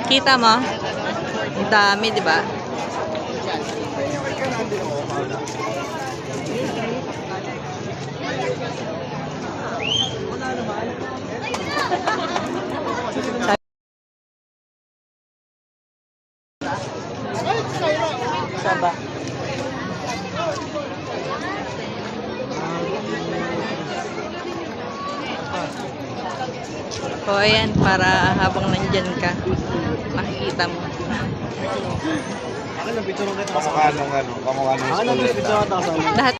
Kita mo? Ang dami, di ba? Saba. O, ayan, para habang nandyan ka, makikita mo. Kamukha nung ano, kamukha nung school. Lahat.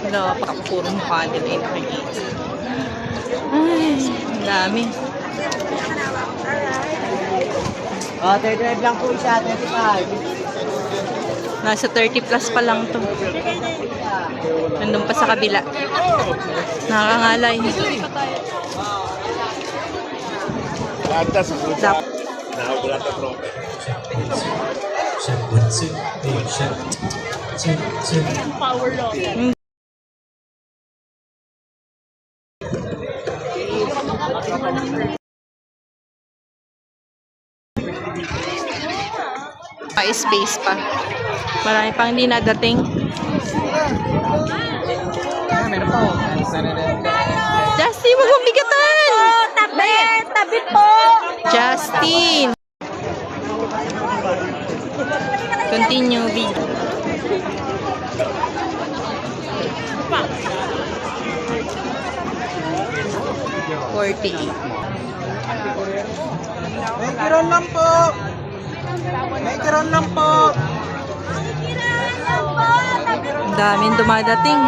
Wala, pakapuro mukha nila yung nakikita. Ay, ang dami. Oh, 35 lang po isa, 35. Nasa 30 plus pa lang to. Nandun pa sa kabila. Nakakangalay. Lata sa pusa. Dap. Nakagula ta bro. Power load. Pa-space pa. Marami pang hindi nadating. Meron pa oh. Justin, wag mong bigatan! Tabi! Tabi po! Justin! Continue, B. $48. May kiron lang po. May kiron lang po. Ang daming dumadating.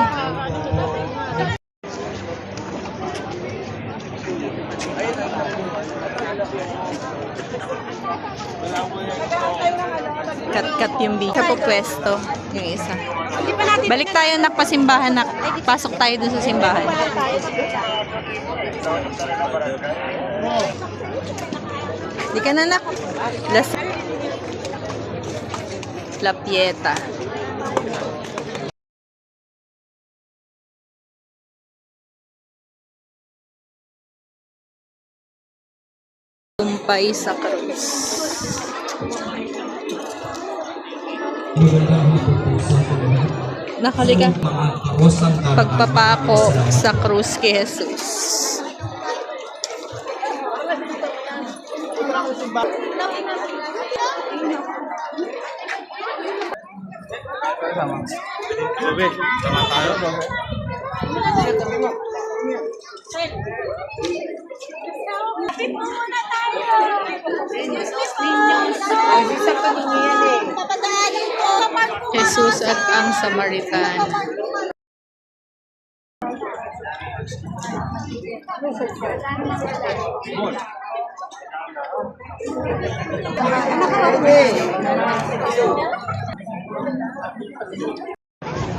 Kat-kat yung big. Sa po pwesto, yung isa. Balik tayo nak pasimbahan nak. Pasok tayo dun sa simbahan. Di ka na nak. La Pieta. Tumpay sa krus. Nakalika. Pagpapako sa krus kay Jesus. Sobe, sama tayo, Sobe. Tabi po muna tayo! Papadaanin po! Jesus at ang Samaritan.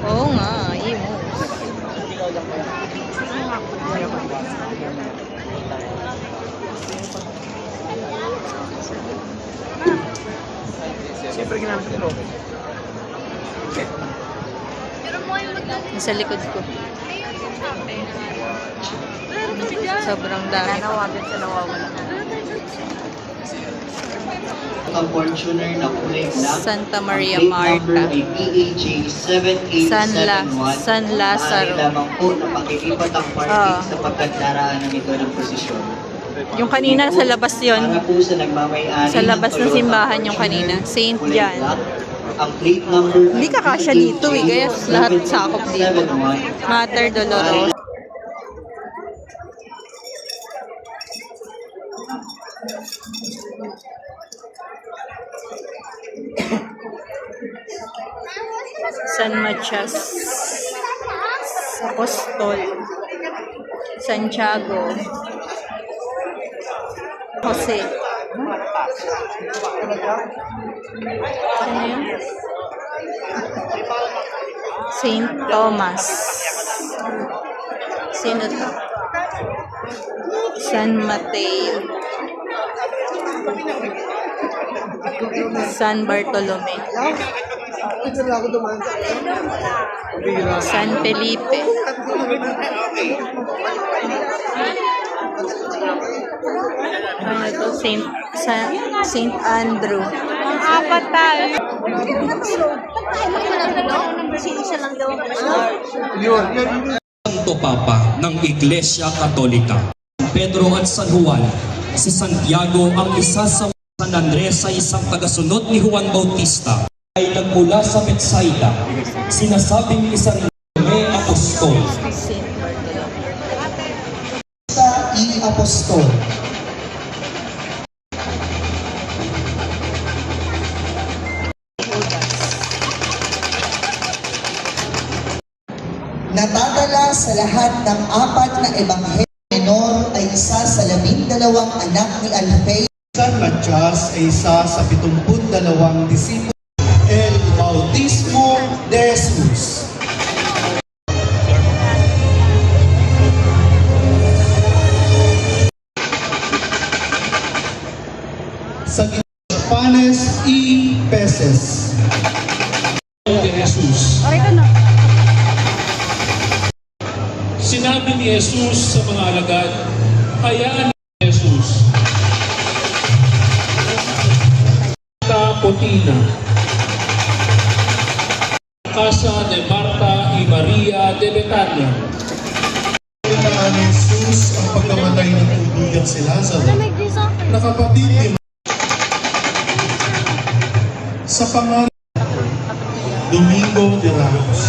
Oo nga, imo. Siyempre ginamit ko ito. Nasa likod ko. Sobrang dami. Nanawagan sa nawawala. Ang Fortuner na kulay black. Santa Maria Ang plate Marta. number ay PAJ 7871. San Lazaro. Maaari lamang po na pakilipat ang parking sa pagkadaraanan nito ng prosesyon. Yung kanina sa labas yon. Para po sa nagmamayari Sa labas ng Toyota simbahan yung Fortuner kanina. Saint kulay John. black, ang plate number Hindi ka kasya dito eh. Kaya lahat sakop dito. Mater Dolorosa. San Matias. Apostol. Santiago. Jose. Ano yun? Saint Thomas. Sino to? San Mateo. San Bartolome. San Felipe. Ano to? Saint Andrew. Ang apat tayo. Santo Papa ng Iglesia Katolika. Pedro at San Juan, si Santiago ang isa sa San Andres sa isang tagasunod ni Juan Bautista ay nagmula sa Betsaida. Sinasabing isa rin may apostol. Saint Bartolome. I-apostol. Natadala sa lahat ng apat na ebanghelyo menor ay isa sa 12 anak ni Alfeo. San Matias ay isa sa 72 disipulo. El Bautismo de Jesus. Sa Panes y Peces. De Jesus. Sinabi ni Jesus sa mga alagad, hayaan ni Jesus. Potina. Casa de Marta y Maria de Betania. Pinaan ni Jesus ang pagkamatay ng kaibigan si Lazaro. Nakapatid ni sa pangalan Domingo de Ramos.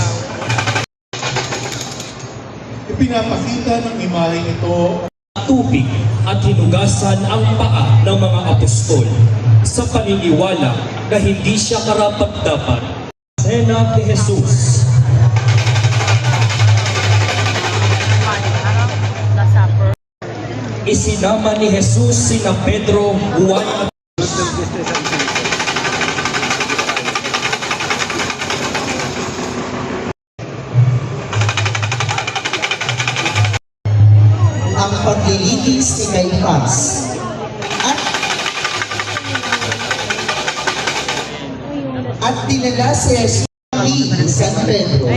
Ipinapakita ng imaheng ito Tubig at hinugasan ang paa ng mga apostol sa paniniwala na hindi siya karapat-dapat. Sena de Jesus. Isinama ni Jesus sina Pedro, Juan at Ang paglilinis ni Caifás at dinala si Jesus ni San Pedro.